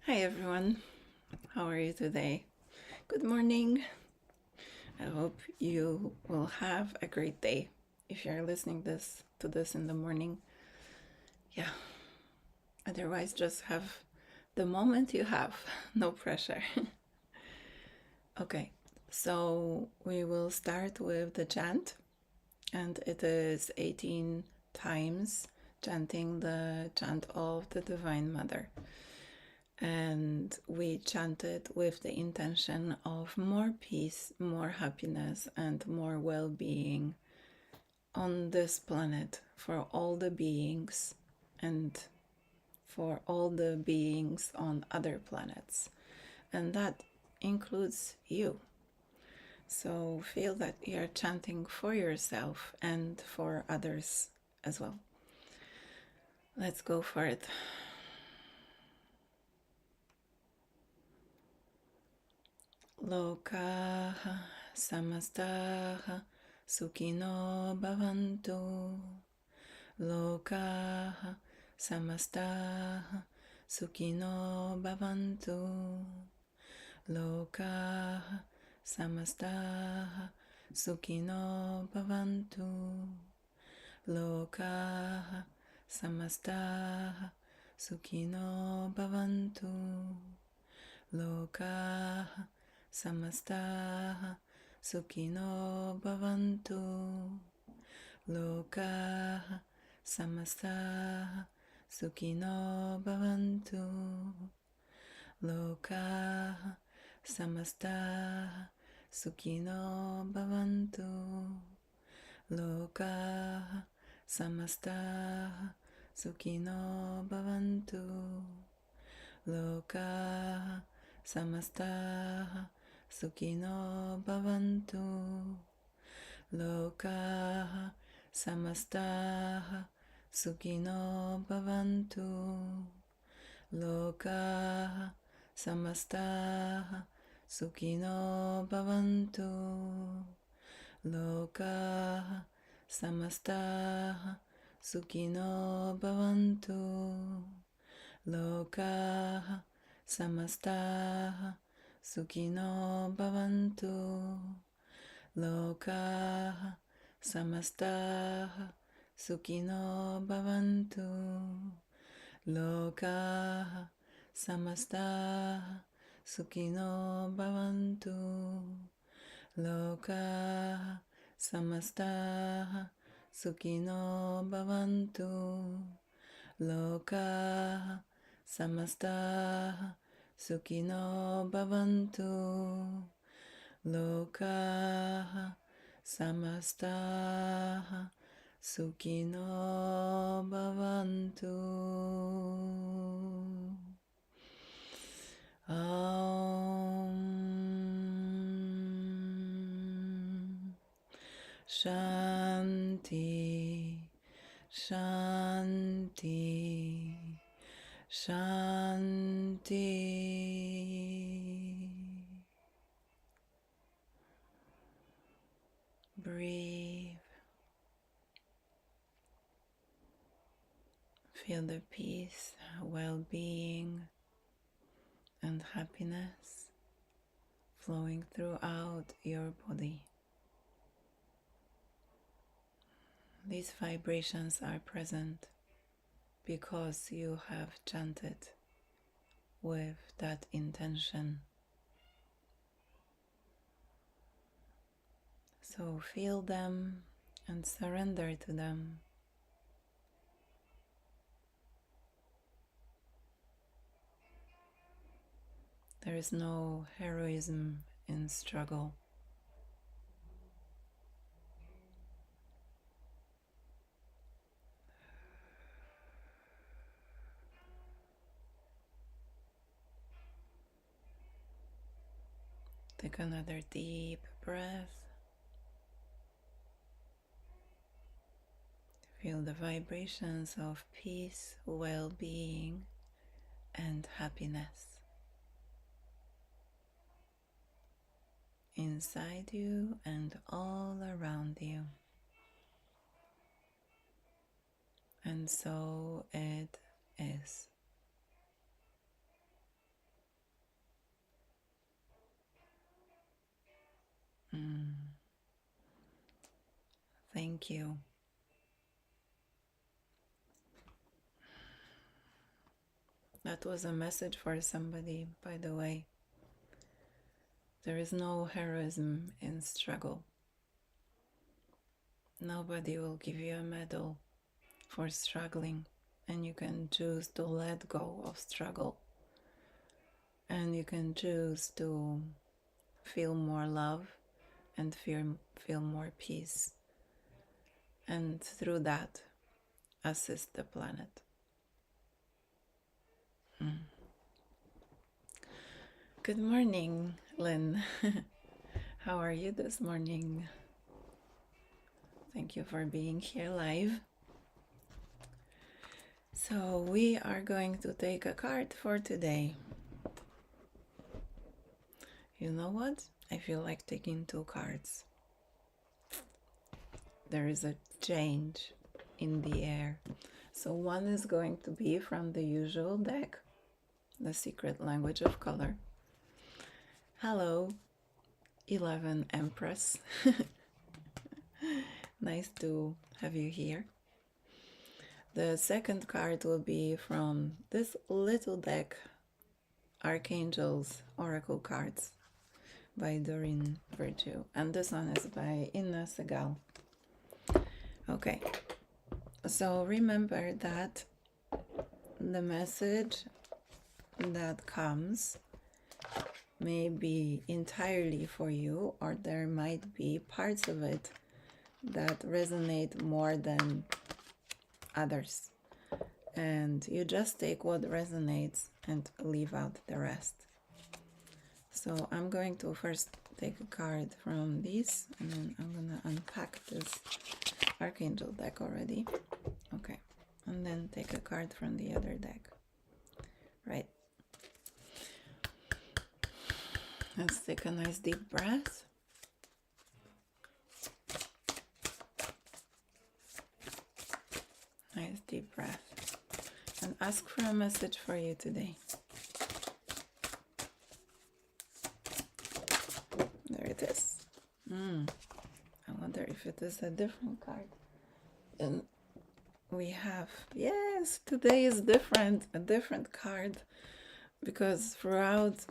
Hi everyone, how are you today? Good morning. I hope you will have a great day. If you're listening to this in the morning, yeah. Otherwise, just have the moment you have, no pressure. Okay, so we will start with the chant, and it is 18 times chanting the chant of the Divine Mother. And we chanted with the intention of more peace, more happiness, and more well being on this planet for all the beings and for all the beings on other planets. And that includes you. So feel that you're chanting for yourself and for others as well. Let's go for it. Lokah Samastah Sukhino Bhavantu. Lokah Samastah Sukhino Bhavantu. Lokah Samastah Sukhino Bhavantu. Lokah Samastah Sukhino Bhavantu. Lokah Samastah Sukhino Bhavantu. Lokah Samastah Sukhino Bhavantu. Lokah Samastah Sukhino Bhavantu. Lokah Samastah Sukhino Bhavantu. Lokah Samastah Sukhino Bhavantu. Lokah Samastah Sukhino Bhavantu. Lokah Samastah Sukhino Bhavantu. Lokah Samastah Sukhino Bhavantu. Lokah Samastah Sukhino Bhavantu. Lokah Samastah Sukhino Bhavantu. Lokah Samastah Sukhino Bhavantu. Lokah Samastah Sukhino Bhavantu. Lokah Samastah Sukhino Bhavantu. Lokah Samastah Sukhino Bhavantu. Shanti, Shanti, Shanti. Breathe. Feel the peace, well-being, and happiness flowing throughout your body. These vibrations are present because you have chanted with that intention. So feel them and surrender to them. There is no heroism in struggle. Take another deep breath. Feel the vibrations of peace, well-being, and happiness inside you and all around you. And so it is. Thank you. That was a message for somebody, by the way. There is no heroism in struggle. Nobody will give you a medal for struggling, and you can choose to let go of struggle. And you can choose to feel more love and feel more peace. And through that, assist the planet. Good morning, Lynn. How are you this morning? Thank you for being here live. So we are going to take a card for today. You know what? I feel like taking 2 cards. There is a change in the air. So one is going to be from the usual deck, the secret language of color. Hello, 11 Empress. Nice to have you here. The second card will be from this little deck, Archangel's Oracle Cards by Doreen Virtue. And this one is by Segal. Okay, so remember that the message that comes may be entirely for you, or there might be parts of it that resonate more than others. And you just take what resonates and leave out the rest. So I'm going to first take a card from these, and then I'm going to unpack this Archangel deck already. Okay, and then take a card from the other deck. Right. Let's take a nice deep breath. Nice deep breath. And ask for a message for you today. There it is. I wonder if it is a different card. And we have, yes, today is different, a different card. Because throughout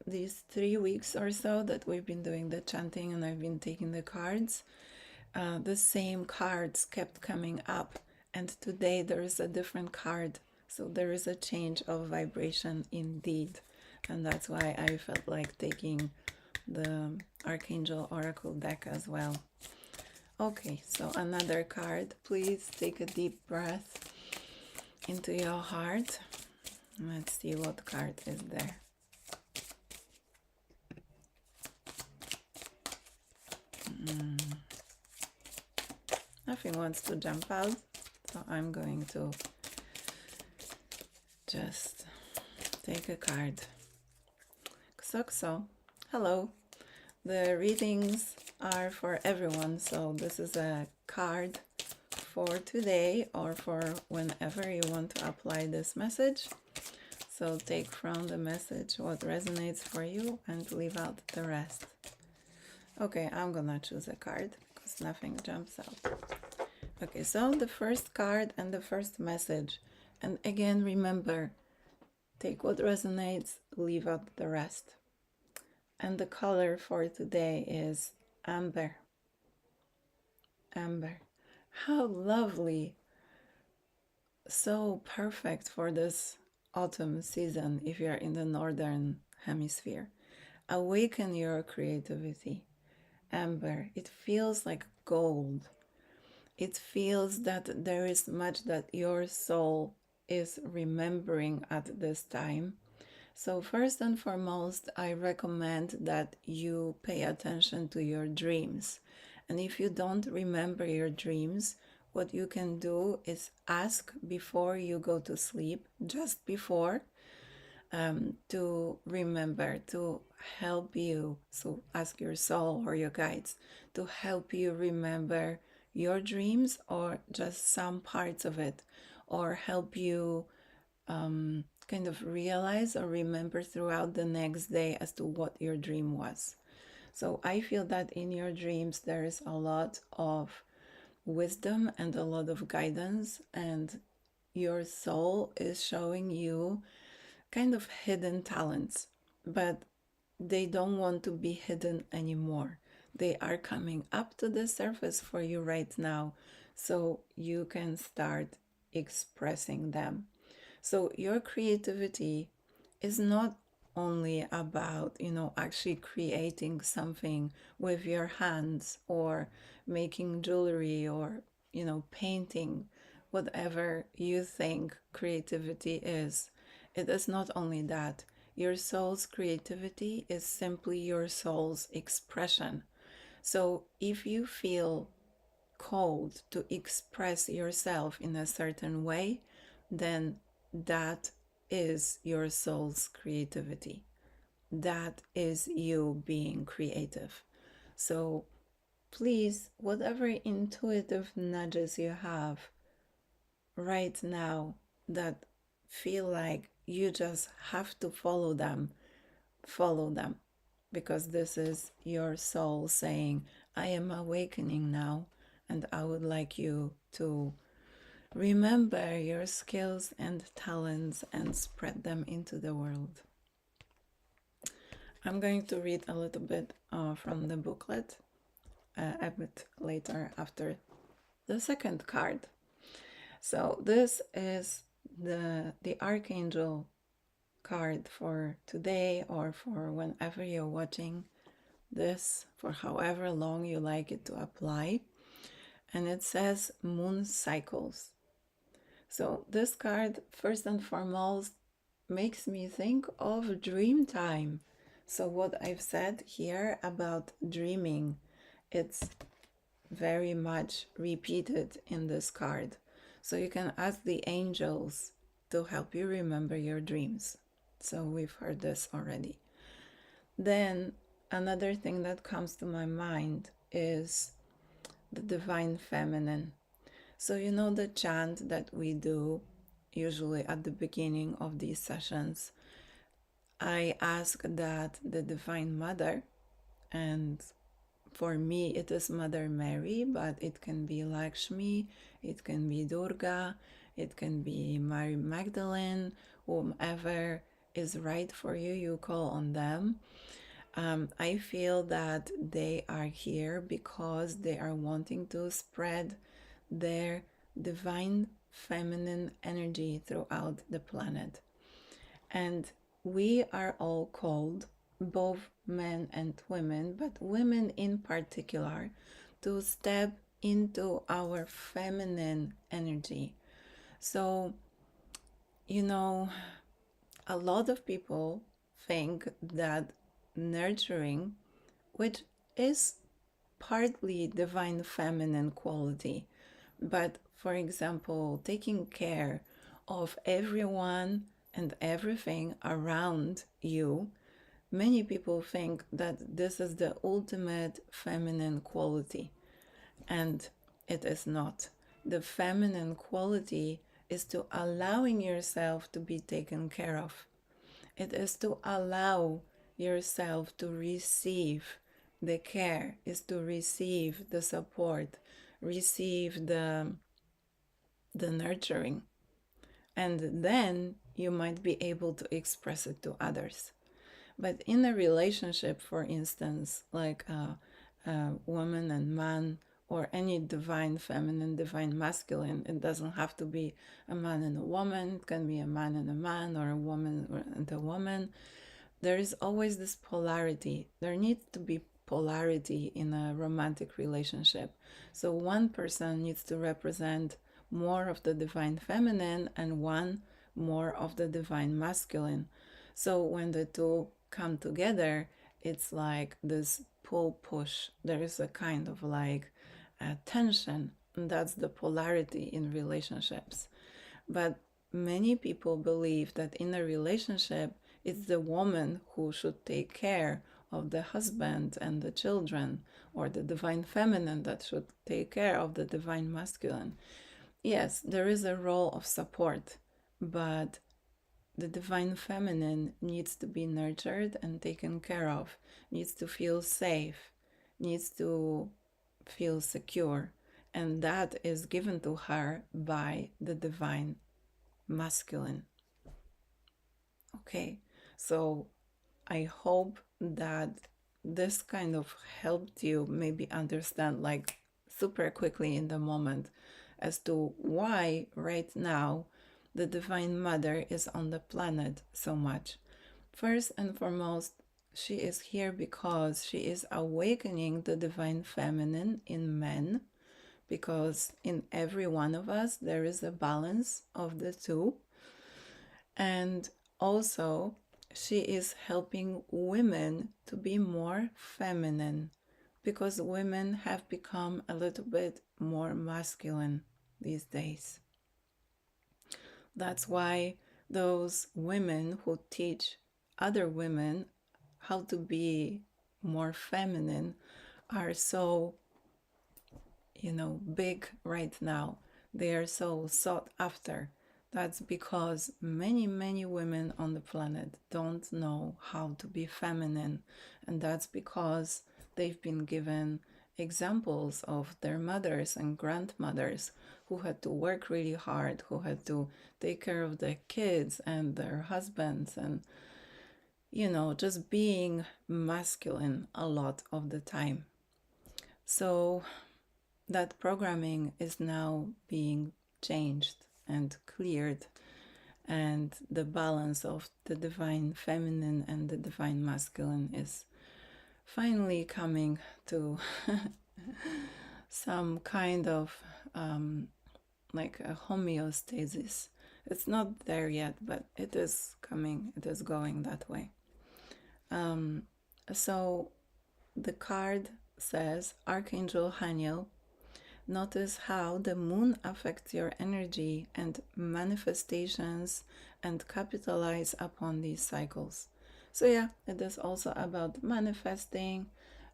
these 3 weeks or so that we've been doing the chanting and I've been taking the cards, the same cards kept coming up. And today there is a different card. So there is a change of vibration indeed. And that's why I felt like taking the Archangel Oracle deck as well. Okay, so another card. Please take a deep breath into your heart. Let's see what card is there. Nothing wants to jump out, so I'm going to just take a card. Xokso, hello. The readings are for everyone, so this is a card for today or for whenever you want to apply this message. So take from the message what resonates for you and leave out the rest. Okay, I'm gonna choose a card because nothing jumps out. Okay, so the first card and the first message. And again, remember, take what resonates, leave out the rest. And the color for today is amber. Amber. How lovely. So perfect for this autumn season if you're in the northern hemisphere. Awaken your creativity. Amber. It feels like gold. It feels that there is much that your soul is remembering at this time. So first and foremost, I recommend that you pay attention to your dreams. And if you don't remember your dreams, what you can do is ask before you go to sleep, just before, to remember, to help you. So ask your soul or your guides to help you remember your dreams or just some parts of it, or help you kind of realize or remember throughout the next day as to what your dream was. So I feel that in your dreams there is a lot of wisdom and a lot of guidance, and your soul is showing you kind of hidden talents, but they don't want to be hidden anymore. They are coming up to the surface for you right now, so you can start expressing them. So your creativity is not only about, actually creating something with your hands or making jewelry or, painting, whatever you think creativity is. It is not only that. Your soul's creativity is simply your soul's expression. So if you feel called to express yourself in a certain way, then that is your soul's creativity. That is you being creative. So please, whatever intuitive nudges you have right now that feel like you just have to follow them, because this is your soul saying, I am awakening now, and I would like you to remember your skills and talents and spread them into the world. I'm going to read a little bit from the booklet a bit later after the second card. So this is the Archangel card for today, or for whenever you're watching this, for however long you like it to apply. And it says moon cycles. So this card, first and foremost, makes me think of dream time. So what I've said here about dreaming, it's very much repeated in this card. So you can ask the angels to help you remember your dreams. So we've heard this already. Then another thing that comes to my mind is the divine feminine. So you know the chant that we do usually at the beginning of these sessions. I ask that the Divine Mother, and for me it is Mother Mary, but it can be Lakshmi, it can be Durga, it can be Mary Magdalene, whomever is right for you, you call on them. I feel that they are here because they are wanting to spread their divine feminine energy throughout the planet. And we are all called, both men and women, but women in particular, to step into our feminine energy. So, a lot of people think that nurturing, which is partly divine feminine quality, but for example, taking care of everyone and everything around you, many people think that this is the ultimate feminine quality, and it is not. The feminine quality is to allowing yourself to be taken care of. It is to allow yourself to receive the care, is to receive the support, receive the nurturing, and then you might be able to express it to others. But in a relationship, for instance, like a woman and man, or any divine feminine, divine masculine, it doesn't have to be a man and a woman, it can be a man and a man, or a woman and a woman. There is always this polarity. There needs to be polarity in a romantic relationship. So one person needs to represent more of the divine feminine and one more of the divine masculine. So when the two come together, it's like this pull push. There is a kind of like a tension, and that's the polarity in relationships. But many people believe that in a relationship, it's the woman who should take care of the husband and the children, or the divine feminine that should take care of the divine masculine. Yes, there is a role of support, but the divine feminine needs to be nurtured and taken care of, needs to feel safe, needs to feel secure. and that is given to her by the divine masculine. Okay, so I hope that this kind of helped you maybe understand, like, super quickly in the moment, as to why right now the Divine Mother is on the planet so much. First and foremost, she is here because she is awakening the Divine Feminine in men, because in every one of us there is a balance of the two. And also, she is helping women to be more feminine, because women have become a little bit more masculine these days. That's why those women who teach other women how to be more feminine are so, big right now. They are so sought after. That's because many, many women on the planet don't know how to be feminine. And that's because they've been given examples of their mothers and grandmothers who had to work really hard, who had to take care of their kids and their husbands, and, just being masculine a lot of the time. So that programming is now being changed and cleared, and the balance of the divine feminine and the divine masculine is finally coming to some kind of like a homeostasis. It's not there yet, but it is coming, it is going that way. So the card says, Archangel Haniel, notice how the moon affects your energy and manifestations, and capitalize upon these cycles. So yeah, it is also about manifesting.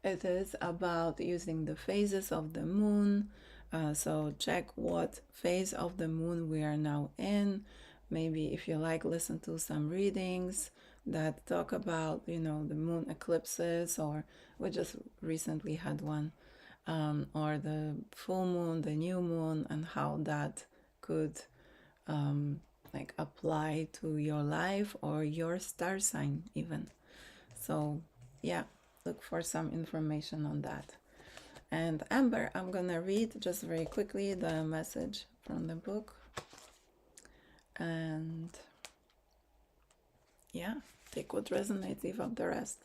It is about using the phases of the moon. So check what phase of the moon we are now in. Maybe if you like, listen to some readings that talk about, the moon eclipses, or we just recently had one. Or the full moon, the new moon, and how that could apply to your life or your star sign even. So yeah, look for some information on that. And Amber, I'm gonna read just very quickly the message from the book, and yeah, take what resonates, leave out the rest.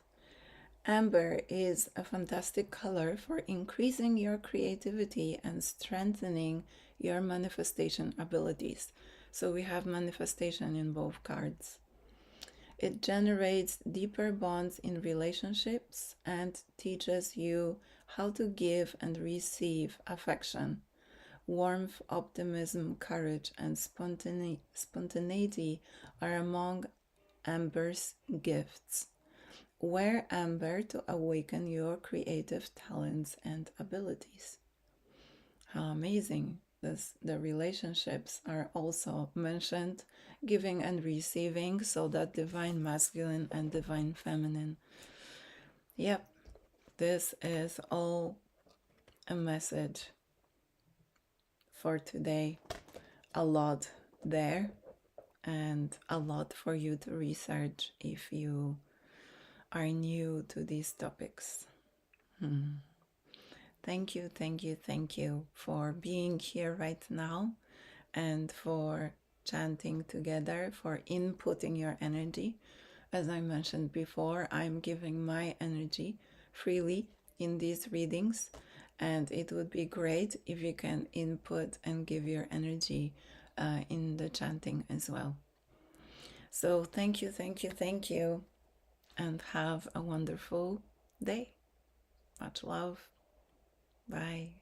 Amber is a fantastic color for increasing your creativity and strengthening your manifestation abilities. So we have manifestation in both cards. It generates deeper bonds in relationships and teaches you how to give and receive affection. Warmth, optimism, courage, and spontaneity are among Amber's gifts. Wear amber to awaken your creative talents and abilities. How amazing. The relationships are also mentioned, giving and receiving, so that divine masculine and divine feminine. Yep, this is all a message for today. A lot there, and a lot for you to research if you are new to these topics. Thank you for being here right now, and for chanting together, for inputting your energy. As I mentioned before, I'm giving my energy freely in these readings, and it would be great if you can input and give your energy in the chanting as well. So thank you, and have a wonderful day. Much love. Bye.